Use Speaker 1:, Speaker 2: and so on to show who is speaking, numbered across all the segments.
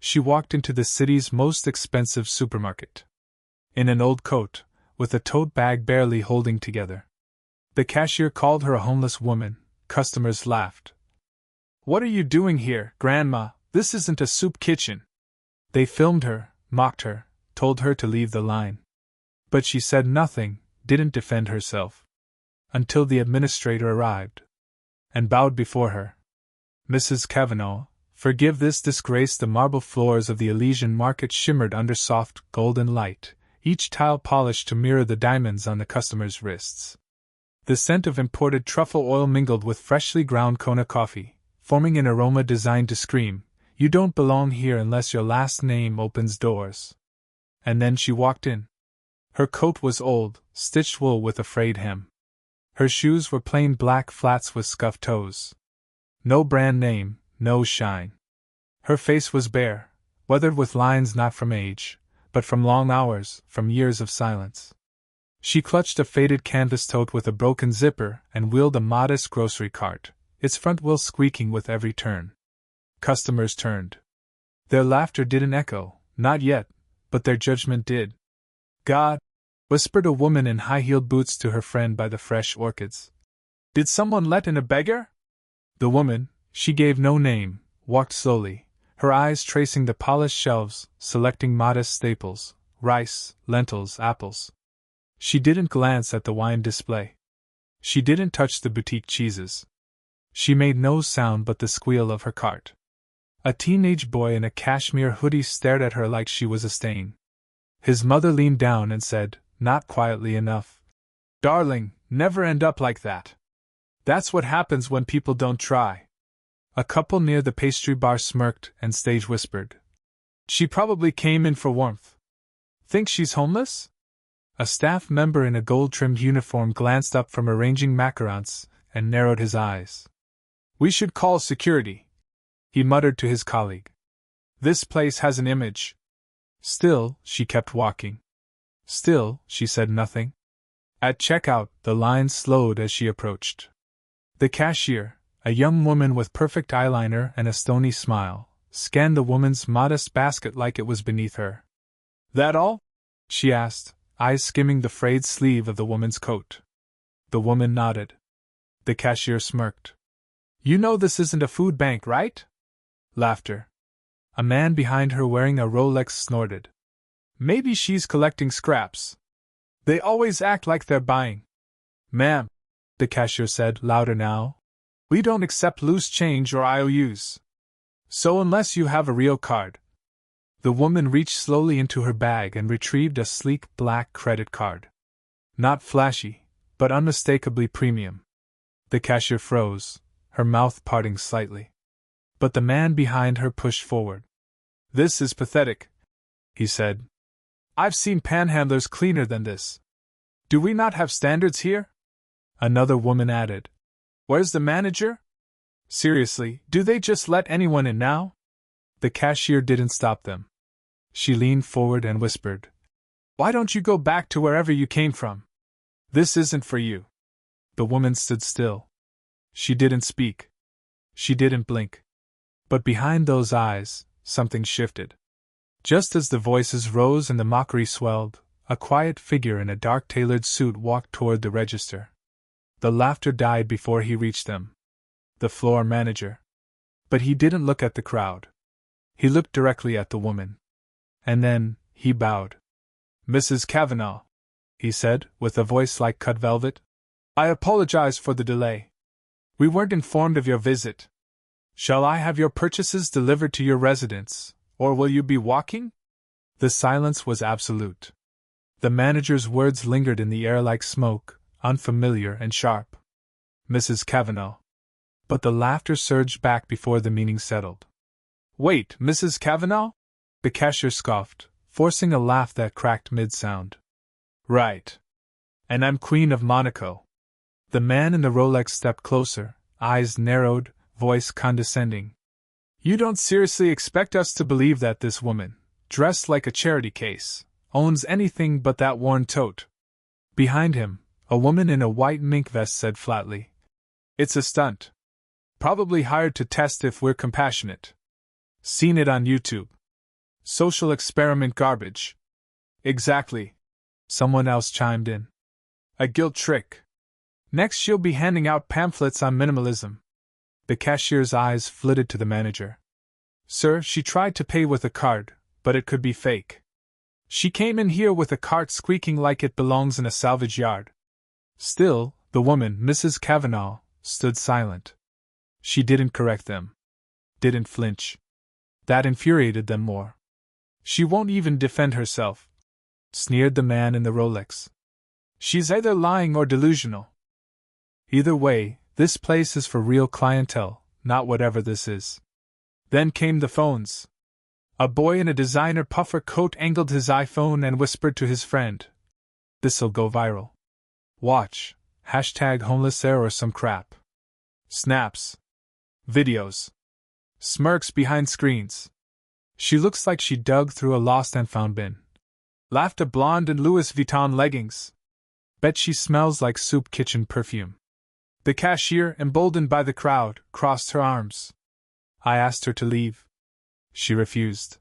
Speaker 1: she walked into the city's most expensive supermarket. In an old coat, with a tote bag barely holding together. The cashier called her a homeless woman. Customers laughed. "What are you doing here, Grandma? This isn't a soup kitchen." They filmed her, mocked her, told her to leave the line. But she said nothing, didn't defend herself. Until the administrator arrived. And bowed before her. "Mrs. Kavanagh, forgive this disgrace." The marble floors of the Elysian Market shimmered under soft, golden light, each tile polished to mirror the diamonds on the customers' wrists. The scent of imported truffle oil mingled with freshly ground Kona coffee, forming an aroma designed to scream, "You don't belong here unless your last name opens doors." And then she walked in. Her coat was old, stitched wool with a frayed hem. Her shoes were plain black flats with scuffed toes. No brand name, no shine. Her face was bare, weathered with lines not from age, but from long hours, from years of silence. She clutched a faded canvas tote with a broken zipper and wheeled a modest grocery cart, its front wheel squeaking with every turn. Customers turned. Their laughter didn't echo, not yet, but their judgment did. "God," whispered a woman in high-heeled boots to her friend by the fresh orchids. "Did someone let in a beggar?" The woman, she gave no name, walked slowly, her eyes tracing the polished shelves, selecting modest staples, rice, lentils, apples. She didn't glance at the wine display. She didn't touch the boutique cheeses. She made no sound but the squeal of her cart. A teenage boy in a cashmere hoodie stared at her like she was a stain. His mother leaned down and said, not quietly enough, "Darling, never end up like that. That's what happens when people don't try." A couple near the pastry bar smirked and stage whispered, "She probably came in for warmth. Think she's homeless?" A staff member in a gold-trimmed uniform glanced up from arranging macarons and narrowed his eyes. "We should call security," he muttered to his colleague. "This place has an image." Still, she kept walking. Still, she said nothing. At checkout, the line slowed as she approached. The cashier, a young woman with perfect eyeliner and a stony smile, scanned the woman's modest basket like it was beneath her. "That all?" she asked, eyes skimming the frayed sleeve of the woman's coat. The woman nodded. The cashier smirked. "You know this isn't a food bank, right?" Laughter. A man behind her wearing a Rolex snorted. "Maybe she's collecting scraps. They always act like they're buying." "Ma'am," the cashier said, louder now, "we don't accept loose change or IOUs. So unless you have a real card." The woman reached slowly into her bag and retrieved a sleek black credit card. Not flashy, but unmistakably premium. The cashier froze, her mouth parting slightly. But the man behind her pushed forward. "This is pathetic," he said. "I've seen panhandlers cleaner than this. Do we not have standards here?" Another woman added, "Where's the manager? Seriously, do they just let anyone in now?" The cashier didn't stop them. She leaned forward and whispered, "Why don't you go back to wherever you came from? This isn't for you." The woman stood still. She didn't speak. She didn't blink. But behind those eyes, something shifted. Just as the voices rose and the mockery swelled, a quiet figure in a dark tailored suit walked toward the register. The laughter died before he reached them. The floor manager. But he didn't look at the crowd. He looked directly at the woman. And then, he bowed. "Mrs. Kavanagh," he said, with a voice like cut velvet, "I apologize for the delay. We weren't informed of your visit. Shall I have your purchases delivered to your residence, or will you be walking?" The silence was absolute. The manager's words lingered in the air like smoke, unfamiliar and sharp. "Mrs. Kavanagh." But the laughter surged back before the meaning settled. "Wait, Mrs. Kavanagh?" The cashier scoffed, forcing a laugh that cracked mid-sound. "Right. And I'm Queen of Monaco." The man in the Rolex stepped closer, eyes narrowed, voice condescending. "You don't seriously expect us to believe that this woman, dressed like a charity case, owns anything but that worn tote?" Behind him, a woman in a white mink vest said flatly, "It's a stunt. Probably hired to test if we're compassionate. Seen it on YouTube." Social experiment garbage. Exactly. Someone else chimed in. A guilt trick. Next she'll be handing out pamphlets on minimalism. The cashier's eyes flitted to the manager. Sir, she tried to pay with a card, but it could be fake. She came in here with a cart squeaking like it belongs in a salvage yard. Still, the woman, Mrs. Kavanagh, stood silent. She didn't correct them. Didn't flinch. That infuriated them more. She won't even defend herself, sneered the man in the Rolex. She's either lying or delusional. Either way, this place is for real clientele, not whatever this is. Then came the phones. A boy in a designer puffer coat angled his iPhone and whispered to his friend, "This'll go viral. Watch, #homelessair or some crap." Snaps. Videos. Smirks behind screens. She looks like she dug through a lost and found bin. Laughed a blonde in Louis Vuitton leggings. Bet she smells like soup kitchen perfume. The cashier, emboldened by the crowd, crossed her arms. I asked her to leave. She refused.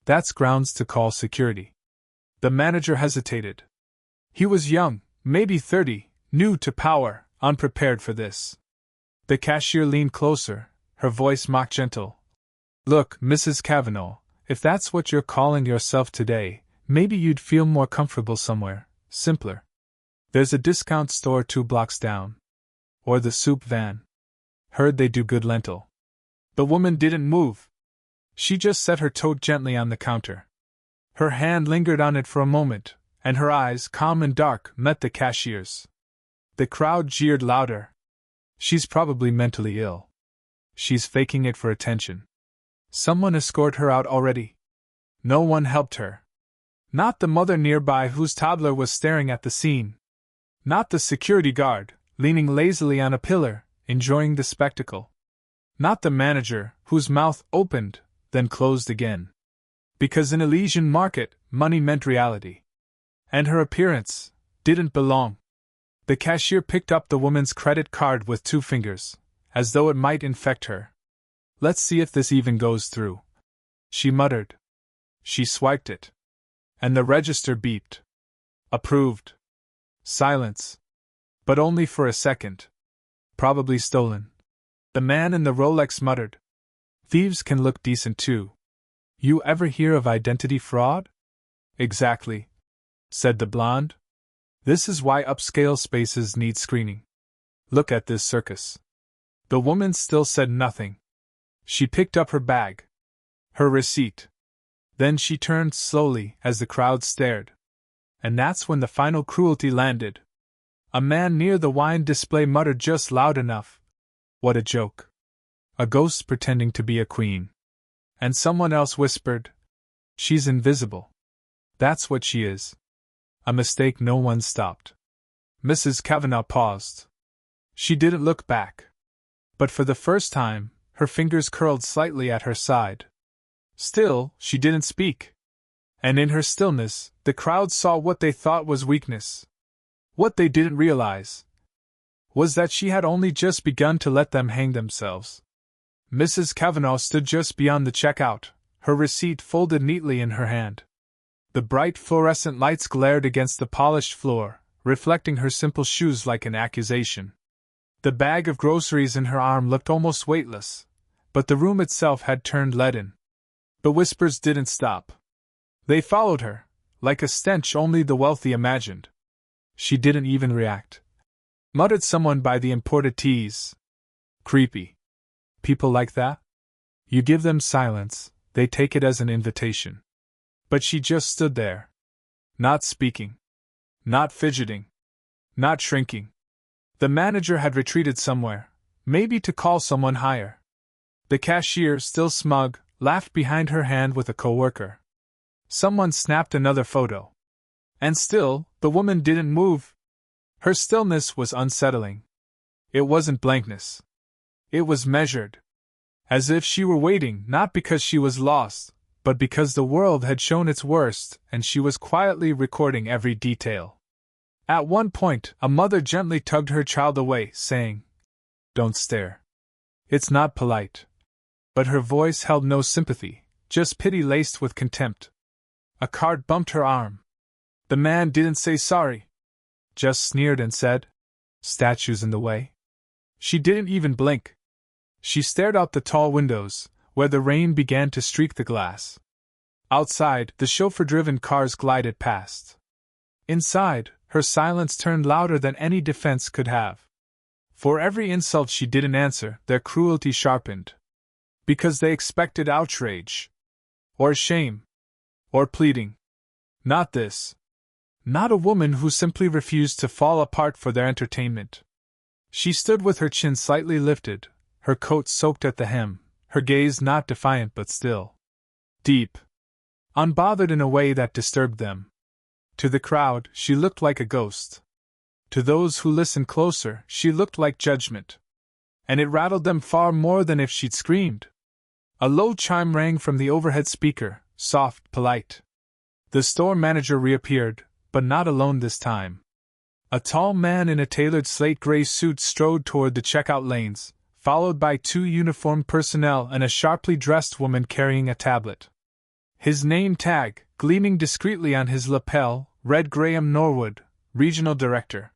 Speaker 1: That's grounds to call security. The manager hesitated. He was young, maybe 30, new to power, unprepared for this. The cashier leaned closer, her voice mock gentle. Look, Mrs. Kavanagh, if that's what you're calling yourself today, maybe you'd feel more comfortable somewhere, simpler. There's a discount store 2 blocks down. Or the soup van. Heard they do good lentil. The woman didn't move. She just set her tote gently on the counter. Her hand lingered on it for a moment, and her eyes, calm and dark, met the cashier's. The crowd jeered louder. She's probably mentally ill. She's faking it for attention. Someone escorted her out already. No one helped her. Not the mother nearby whose toddler was staring at the scene. Not the security guard, leaning lazily on a pillar, enjoying the spectacle. Not the manager, whose mouth opened, then closed again. Because in Elysian Market, money meant reality. And her appearance didn't belong. The cashier picked up the woman's credit card with 2 fingers, as though it might infect her. Let's see if this even goes through, she muttered. She swiped it. And the register beeped. Approved. Silence. But only for a second. Probably stolen. The man in the Rolex muttered. Thieves can look decent too. You ever hear of identity fraud? Exactly, said the blonde. This is why upscale spaces need screening. Look at this circus. The woman still said nothing. She picked up her bag. Her receipt. Then she turned slowly as the crowd stared. And that's when the final cruelty landed. A man near the wine display muttered just loud enough. What a joke. A ghost pretending to be a queen. And someone else whispered, She's invisible. That's what she is. A mistake no one stopped. Mrs. Kavanagh paused. She didn't look back. But for the first time, her fingers curled slightly at her side. Still, she didn't speak. And in her stillness, the crowd saw what they thought was weakness. What they didn't realize was that she had only just begun to let them hang themselves. Mrs. Kavanagh stood just beyond the checkout, her receipt folded neatly in her hand. The bright fluorescent lights glared against the polished floor, reflecting her simple shoes like an accusation. The bag of groceries in her arm looked almost weightless, but the room itself had turned leaden. The whispers didn't stop. They followed her, like a stench only the wealthy imagined. She didn't even react. Muttered someone by the imported teas. Creepy. People like that? You give them silence, they take it as an invitation. But she just stood there. Not speaking. Not fidgeting. Not shrinking. The manager had retreated somewhere, maybe to call someone higher. The cashier, still smug, laughed behind her hand with a coworker. Someone snapped another photo. And still, the woman didn't move. Her stillness was unsettling. It wasn't blankness. It was measured. As if she were waiting not because she was lost, but because the world had shown its worst and she was quietly recording every detail. At one point, a mother gently tugged her child away, saying, Don't stare. It's not polite. But her voice held no sympathy, just pity laced with contempt. A cart bumped her arm. The man didn't say sorry. Just sneered and said, "Statues in the way." She didn't even blink. She stared out the tall windows, where the rain began to streak the glass. Outside, the chauffeur-driven cars glided past. Inside, her silence turned louder than any defense could have. For every insult she didn't answer, their cruelty sharpened. Because they expected outrage. Or shame. Or pleading. Not this. Not a woman who simply refused to fall apart for their entertainment. She stood with her chin slightly lifted, her coat soaked at the hem, her gaze not defiant but still. Deep. Unbothered in a way that disturbed them. To the crowd, she looked like a ghost. To those who listened closer, she looked like judgment. And it rattled them far more than if she'd screamed. A low chime rang from the overhead speaker, soft, polite. The store manager reappeared, but not alone this time. A tall man in a tailored slate-gray suit strode toward the checkout lanes, followed by two uniformed personnel and a sharply dressed woman carrying a tablet. His name tag, gleaming discreetly on his lapel, read Graham Norwood, Regional Director.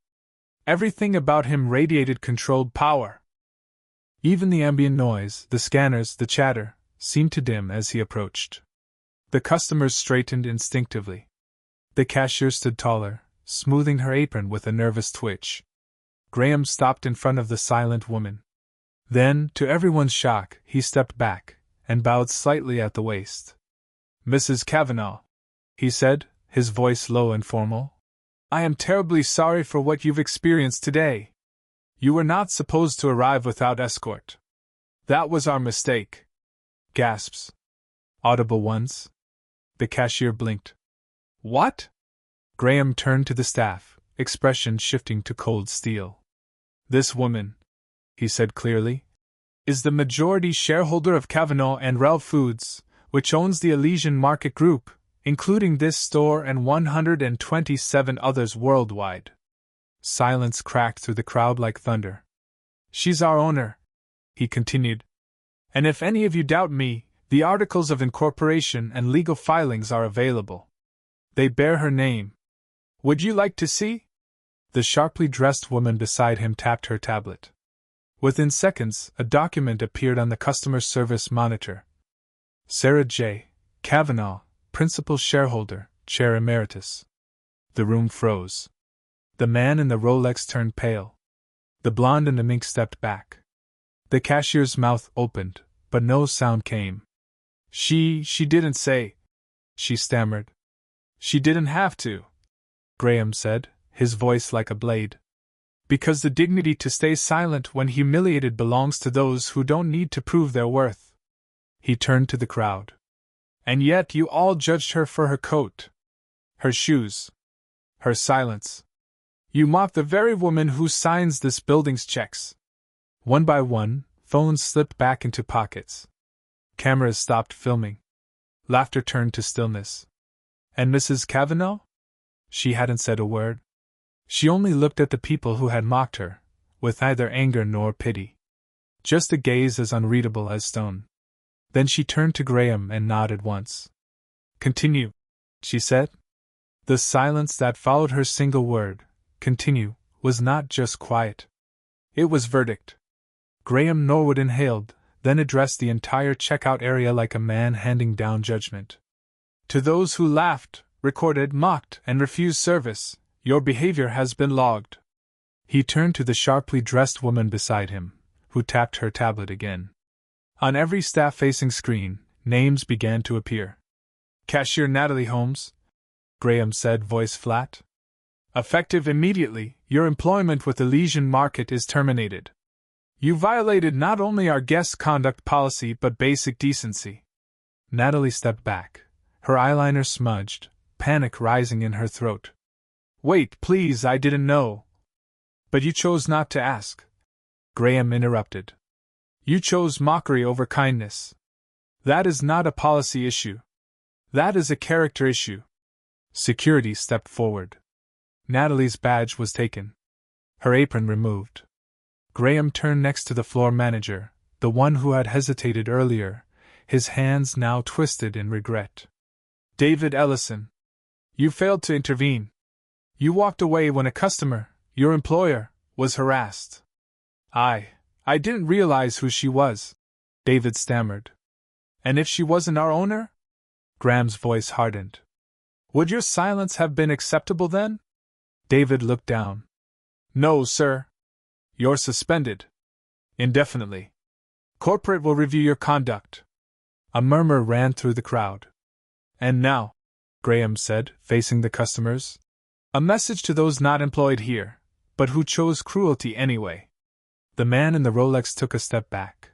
Speaker 1: Everything about him radiated controlled power. Even the ambient noise, the scanners, the chatter, seemed to dim as he approached. The customers straightened instinctively. The cashier stood taller, smoothing her apron with a nervous twitch. Graham stopped in front of the silent woman. Then, to everyone's shock, he stepped back and bowed slightly at the waist. "Mrs. Kavanagh," he said, his voice low and formal, "I am terribly sorry for what you've experienced today. You were not supposed to arrive without escort. That was our mistake." Gasps. Audible ones. The cashier blinked. "What?" Graham turned to the staff, expression shifting to cold steel. "This woman," he said clearly, "is the majority shareholder of Kavanagh and Rel Foods, which owns the Elysian Market Group, including this store and 127 others worldwide." Silence cracked through the crowd like thunder. "She's our owner," he continued. "And if any of you doubt me, the articles of incorporation and legal filings are available. They bear her name. Would you like to see?" The sharply dressed woman beside him tapped her tablet. Within seconds, a document appeared on the customer service monitor. Sarah J. Kavanagh, Principal Shareholder, Chair Emeritus. The room froze. The man in the Rolex turned pale. The blonde in the mink stepped back. The cashier's mouth opened, but no sound came. She didn't say," she stammered. "She didn't have to," Graham said, his voice like a blade. "Because the dignity to stay silent when humiliated belongs to those who don't need to prove their worth." He turned to the crowd. "And yet you all judged her for her coat, her shoes, her silence. You mock the very woman who signs this building's checks." One by one, phones slipped back into pockets. Cameras stopped filming. Laughter turned to stillness. And Mrs. Kavanagh? She hadn't said a word. She only looked at the people who had mocked her, with neither anger nor pity. Just a gaze as unreadable as stone. Then she turned to Graham and nodded once. "Continue," she said. The silence that followed her single word, "continue," was not just quiet. It was verdict. Graham Norwood inhaled, then addressed the entire checkout area like a man handing down judgment. "To those who laughed, recorded, mocked, and refused service, your behavior has been logged." He turned to the sharply dressed woman beside him, who tapped her tablet again. On every staff-facing screen, names began to appear. "Cashier Natalie Holmes," Graham said, voice flat. "Effective immediately, your employment with Elysian Market is terminated. You violated not only our guest conduct policy but basic decency." Natalie stepped back, her eyeliner smudged, panic rising in her throat. "Wait, please, I didn't know." "But you chose not to ask," Graham interrupted. "You chose mockery over kindness. That is not a policy issue. That is a character issue." Security stepped forward. Natalie's badge was taken. Her apron removed. Graham turned next to the floor manager, the one who had hesitated earlier, his hands now twisted in regret. David Ellison. You failed to intervene. You walked away when a customer, your employer, was harassed. I didn't realize who she was, David stammered. And if she wasn't our owner? Graham's voice hardened. Would your silence have been acceptable then? David looked down. No, sir. You're suspended. Indefinitely. Corporate will review your conduct. A murmur ran through the crowd. And now, Graham said, facing the customers, a message to those not employed here, but who chose cruelty anyway. The man in the Rolex took a step back.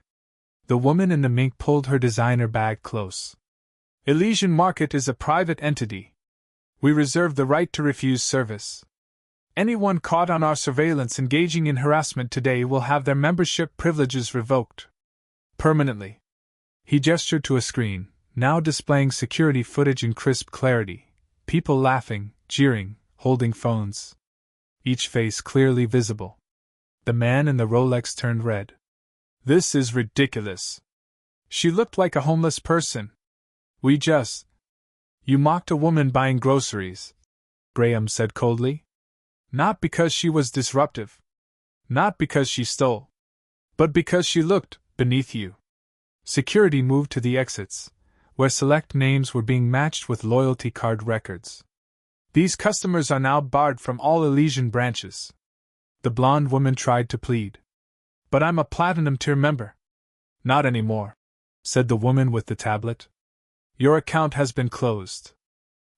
Speaker 1: The woman in the mink pulled her designer bag close. Elysian Market is a private entity. We reserve the right to refuse service. Anyone caught on our surveillance engaging in harassment today will have their membership privileges revoked. Permanently. He gestured to a screen, now displaying security footage in crisp clarity. People laughing, jeering, holding phones. Each face clearly visible. The man in the Rolex turned red. This is ridiculous. She looked like a homeless person. You mocked a woman buying groceries, Graham said coldly. Not because she was disruptive. Not because she stole. But because she looked beneath you. Security moved to the exits, where select names were being matched with loyalty card records. These customers are now barred from all Elysian branches. The blonde woman tried to plead. But I'm a Platinum Tier member. Not anymore, said the woman with the tablet. Your account has been closed.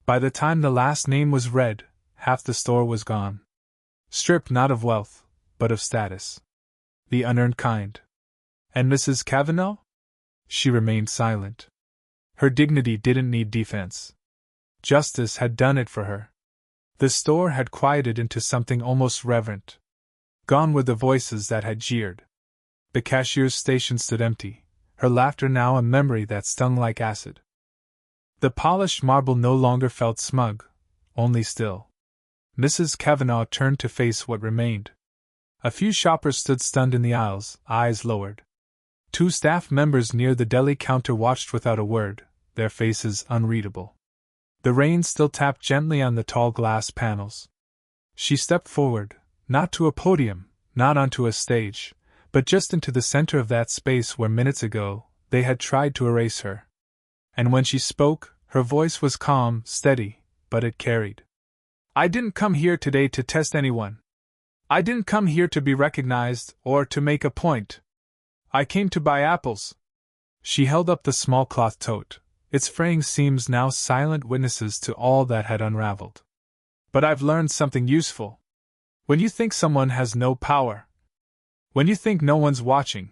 Speaker 1: By the time the last name was read, half the store was gone. Stripped not of wealth, but of status. The unearned kind. And Mrs. Kavanagh? She remained silent. Her dignity didn't need defense. Justice had done it for her. The store had quieted into something almost reverent. Gone were the voices that had jeered. The cashier's station stood empty, her laughter now a memory that stung like acid. The polished marble no longer felt smug, only still. Mrs. Kavanagh turned to face what remained. A few shoppers stood stunned in the aisles, eyes lowered. 2 staff members near the deli counter watched without a word, their faces unreadable. The rain still tapped gently on the tall glass panels. She stepped forward, not to a podium, not onto a stage, but just into the center of that space where minutes ago they had tried to erase her. And when she spoke, her voice was calm, steady, but it carried. I didn't come here today to test anyone. I didn't come here to be recognized or to make a point. I came to buy apples. She held up the small cloth tote, its fraying seams now silent witnesses to all that had unraveled. But I've learned something useful. When you think someone has no power, when you think no one's watching,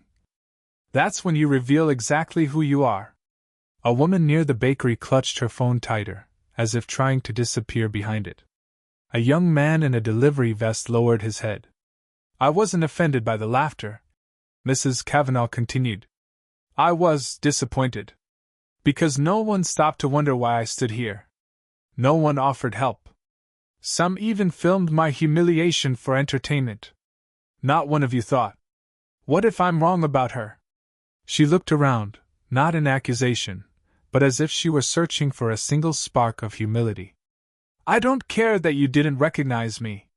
Speaker 1: that's when you reveal exactly who you are. A woman near the bakery clutched her phone tighter, as if trying to disappear behind it. A young man in a delivery vest lowered his head. I wasn't offended by the laughter, Mrs. Kavanagh continued. I was disappointed. Because no one stopped to wonder why I stood here. No one offered help. Some even filmed my humiliation for entertainment. Not one of you thought, what if I'm wrong about her? She looked around, not in accusation, but as if she were searching for a single spark of humility. I don't care that you didn't recognize me.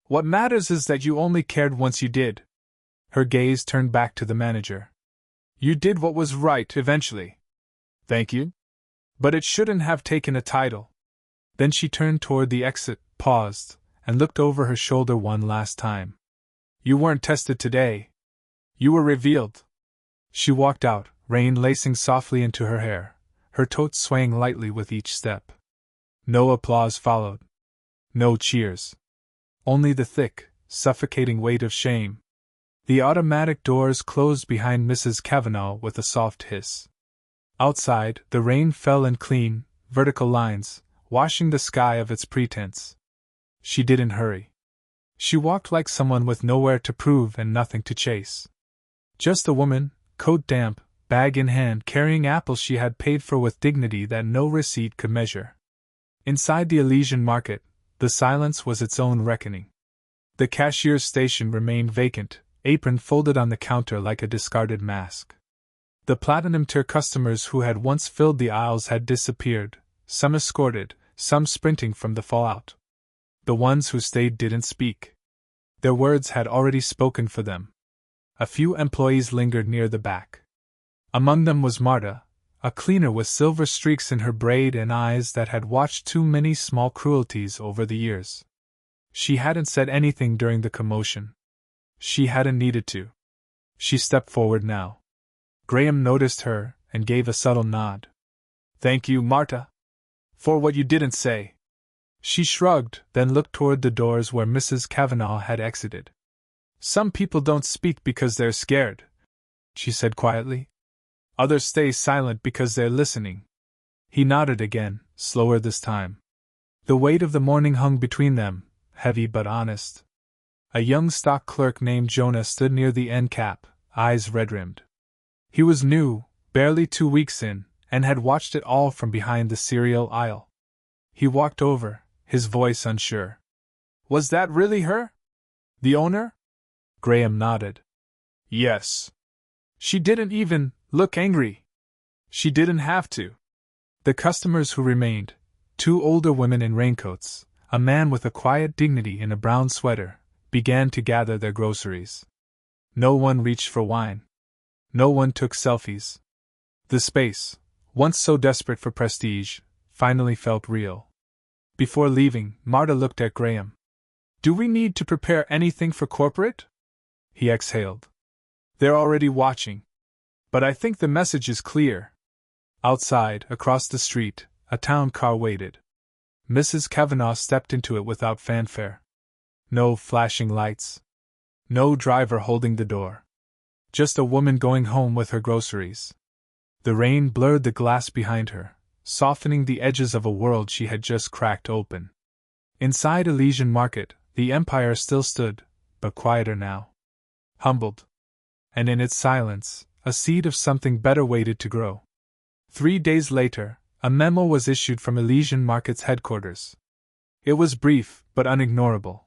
Speaker 1: What matters is that you only cared once you did. Her gaze turned back to the manager. You did what was right eventually. Thank you. But it shouldn't have taken a title. Then she turned toward the exit, paused, and looked over her shoulder one last time. You weren't tested today. You were revealed. She walked out, rain lacing softly into her hair, her tote swaying lightly with each step. No applause followed. No cheers. Only the thick, suffocating weight of shame. The automatic doors closed behind Mrs. Kavanagh with a soft hiss. Outside, the rain fell in clean, vertical lines, washing the sky of its pretense. She didn't hurry. She walked like someone with nowhere to prove and nothing to chase. Just a woman, coat damp, bag in hand, carrying apples she had paid for with dignity that no receipt could measure. Inside the Elysian Market, the silence was its own reckoning. The cashier's station remained vacant, apron folded on the counter like a discarded mask. The platinum-tier customers who had once filled the aisles had disappeared, some escorted, some sprinting from the fallout. The ones who stayed didn't speak. Their words had already spoken for them. A few employees lingered near the back. Among them was Marta, a cleaner with silver streaks in her braid and eyes that had watched too many small cruelties over the years. She hadn't said anything during the commotion. She hadn't needed to. She stepped forward now. Graham noticed her and gave a subtle nod. "Thank you, Marta, for what you didn't say." She shrugged, then looked toward the doors where Mrs. Kavanagh had exited. "Some people don't speak because they're scared," she said quietly. "Others stay silent because they're listening." He nodded again, slower this time. The weight of the morning hung between them, heavy but honest. A young stock clerk named Jonah stood near the end cap, eyes red-rimmed. He was new, barely 2 weeks in, and had watched it all from behind the cereal aisle. He walked over, his voice unsure. "Was that really her? The owner?" Graham nodded. "Yes. She didn't even look angry. She didn't have to." The customers who remained, 2 older women in raincoats, a man with a quiet dignity in a brown sweater, began to gather their groceries. No one reached for wine. No one took selfies. The space, once so desperate for prestige, finally felt real. Before leaving, Marta looked at Graham. "Do we need to prepare anything for corporate?" He exhaled. "They're already watching. But I think the message is clear." Outside, across the street, a town car waited. Mrs. Kavanagh stepped into it without fanfare. No flashing lights. No driver holding the door. Just a woman going home with her groceries. The rain blurred the glass behind her, softening the edges of a world she had just cracked open. Inside Elysian Market, the empire still stood, but quieter now. Humbled. And in its silence, a seed of something better waited to grow. 3 days later, a memo was issued from Elysian Market's headquarters. It was brief, but unignorable.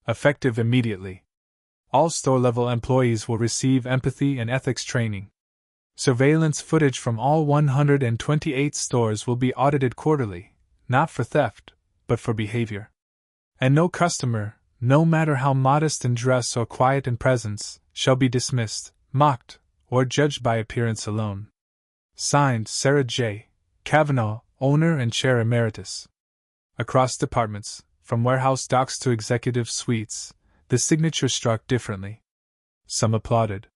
Speaker 1: Effective immediately. All store-level employees will receive empathy and ethics training. Surveillance footage from all 128 stores will be audited quarterly, not for theft, but for behavior. And no customer, no matter how modest in dress or quiet in presence, shall be dismissed, mocked, or judged by appearance alone. Signed, Sarah J. Kavanagh, owner and chair emeritus. Across departments, from warehouse docks to executive suites, the signature struck differently. Some applauded.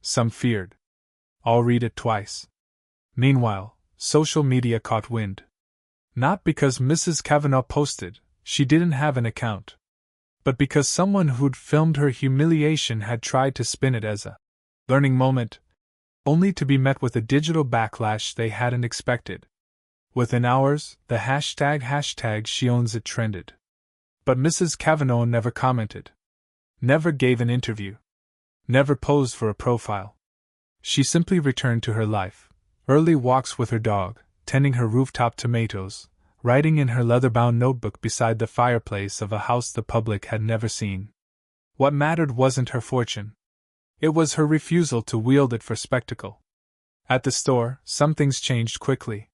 Speaker 1: Some feared. All read it twice. Meanwhile, social media caught wind. Not because Mrs. Kavanagh posted, she didn't have an account. But because someone who'd filmed her humiliation had tried to spin it as a learning moment, only to be met with a digital backlash they hadn't expected. Within hours, the hashtag she owns it trended. But Mrs. Kavanagh never commented. Never gave an interview. Never posed for a profile. She simply returned to her life. Early walks with her dog, tending her rooftop tomatoes, writing in her leather-bound notebook beside the fireplace of a house the public had never seen. What mattered wasn't her fortune. It was her refusal to wield it for spectacle. At the store, some things changed quickly.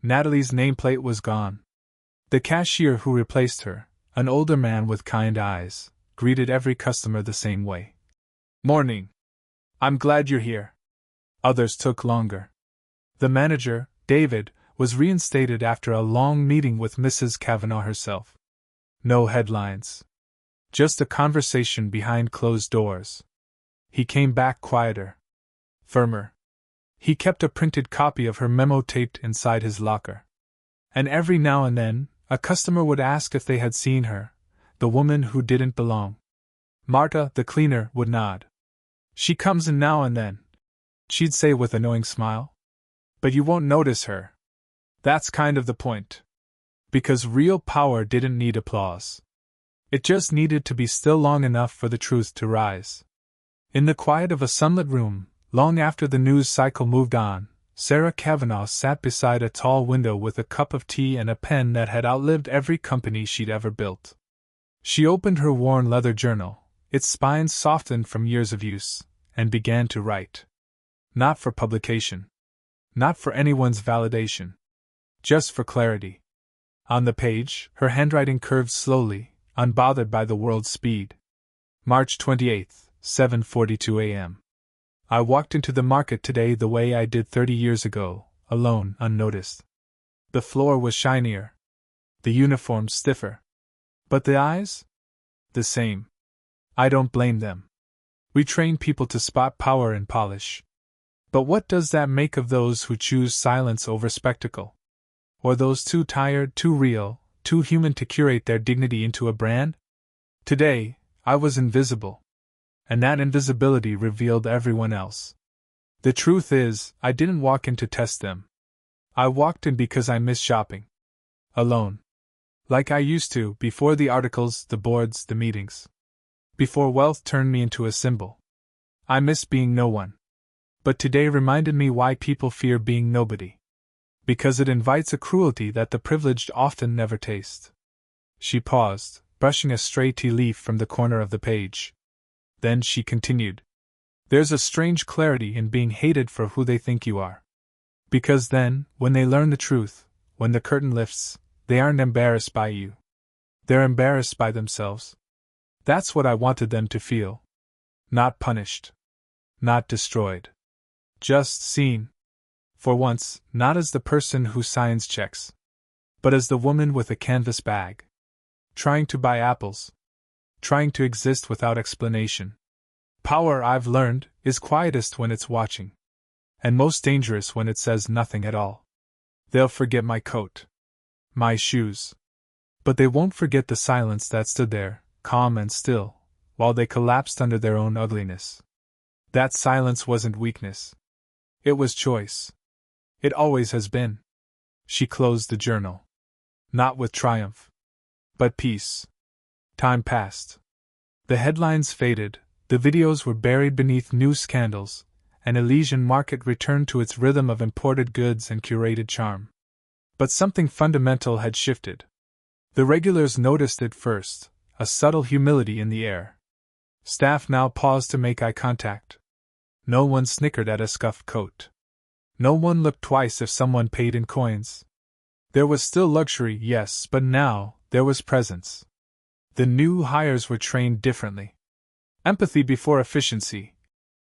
Speaker 1: Natalie's nameplate was gone. The cashier who replaced her, an older man with kind eyes, greeted every customer the same way. "Morning. I'm glad you're here." Others took longer. The manager, David, was reinstated after a long meeting with Mrs. Kavanagh herself. No headlines. Just a conversation behind closed doors. He came back quieter. Firmer. He kept a printed copy of her memo taped inside his locker. And every now and then, a customer would ask if they had seen her, the woman who didn't belong. Marta, the cleaner, would nod. "She comes in now and then," she'd say with a knowing smile. "But you won't notice her. That's kind of the point." Because real power didn't need applause. It just needed to be still long enough for the truth to rise. In the quiet of a sunlit room, long after the news cycle moved on, Sarah Kavanagh sat beside a tall window with a cup of tea and a pen that had outlived every company she'd ever built. She opened her worn leather journal, its spines softened from years of use, and began to write. Not for publication. Not for anyone's validation. Just for clarity. On the page, her handwriting curved slowly, unbothered by the world's speed. March 28, 7:42 a.m. I walked into the market today the way I did 30 years ago, alone, unnoticed. The floor was shinier. The uniform stiffer. But the eyes? The same. I don't blame them. We train people to spot power and polish. But what does that make of those who choose silence over spectacle? Or those too tired, too real, too human to curate their dignity into a brand? Today, I was invisible. And that invisibility revealed everyone else. The truth is, I didn't walk in to test them. I walked in because I miss shopping. Alone. Like I used to, before the articles, the boards, the meetings. Before wealth turned me into a symbol. I miss being no one. But today reminded me why people fear being nobody. Because it invites a cruelty that the privileged often never taste. She paused, brushing a stray tea leaf from the corner of the page. Then she continued. There's a strange clarity in being hated for who they think you are. Because then, when they learn the truth, when the curtain lifts, they aren't embarrassed by you. They're embarrassed by themselves. That's what I wanted them to feel. Not punished. Not destroyed. Just seen. For once, not as the person who signs checks. But as the woman with a canvas bag. Trying to buy apples. Trying to exist without explanation. Power, I've learned, is quietest when it's watching. And most dangerous when it says nothing at all. They'll forget my coat. My shoes. But they won't forget the silence that stood there, calm and still, while they collapsed under their own ugliness. That silence wasn't weakness. It was choice. It always has been. She closed the journal. Not with triumph. But peace. Time passed. The headlines faded, the videos were buried beneath new scandals, and Elysian Market returned to its rhythm of imported goods and curated charm. But something fundamental had shifted. The regulars noticed it first, a subtle humility in the air. Staff now paused to make eye contact. No one snickered at a scuffed coat. No one looked twice if someone paid in coins. There was still luxury, yes, but now, there was presence. The new hires were trained differently. Empathy before efficiency.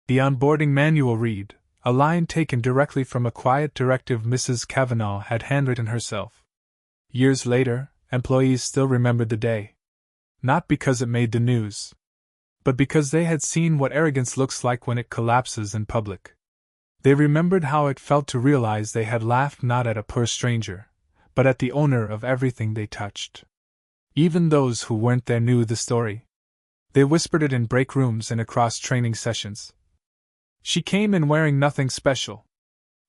Speaker 1: The onboarding manual read, a line taken directly from a quiet directive Mrs. Kavanagh had handwritten herself. Years later, employees still remembered the day. Not because it made the news, but because they had seen what arrogance looks like when it collapses in public. They remembered how it felt to realize they had laughed not at a poor stranger, but at the owner of everything they touched. Even those who weren't there knew the story. They whispered it in break rooms and across training sessions. She came in wearing nothing special.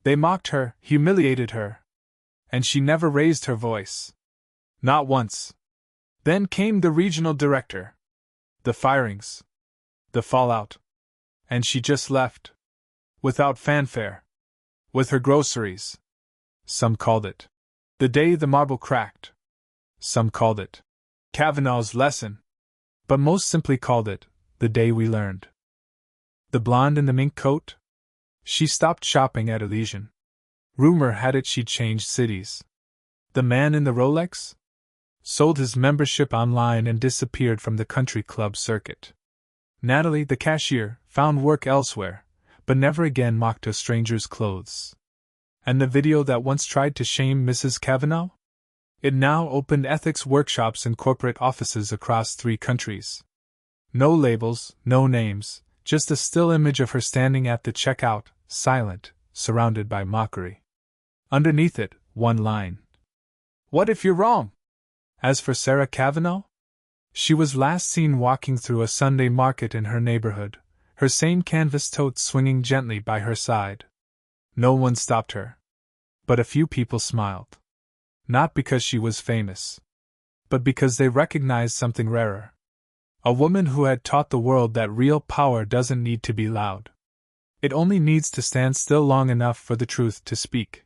Speaker 1: They mocked her, humiliated her. And she never raised her voice. Not once. Then came the regional director. The firings. The fallout. And she just left. Without fanfare. With her groceries. Some called it the day the marble cracked. Some called it Kavanagh's lesson. But most simply called it the day we learned. The blonde in the mink coat? She stopped shopping at Elysian. Rumor had it she'd changed cities. The man in the Rolex? Sold his membership online and disappeared from the country club circuit. Natalie, the cashier, found work elsewhere, but never again mocked a stranger's clothes. And the video that once tried to shame Mrs. Kavanagh? It now opened ethics workshops in corporate offices across 3 countries. No labels, no names, just a still image of her standing at the checkout, silent, surrounded by mockery. Underneath it, one line. What if you're wrong? As for Sarah Kavanagh? She was last seen walking through a Sunday market in her neighborhood, her same canvas tote swinging gently by her side. No one stopped her. But a few people smiled. Not because she was famous, but because they recognized something rarer. A woman who had taught the world that real power doesn't need to be loud. It only needs to stand still long enough for the truth to speak.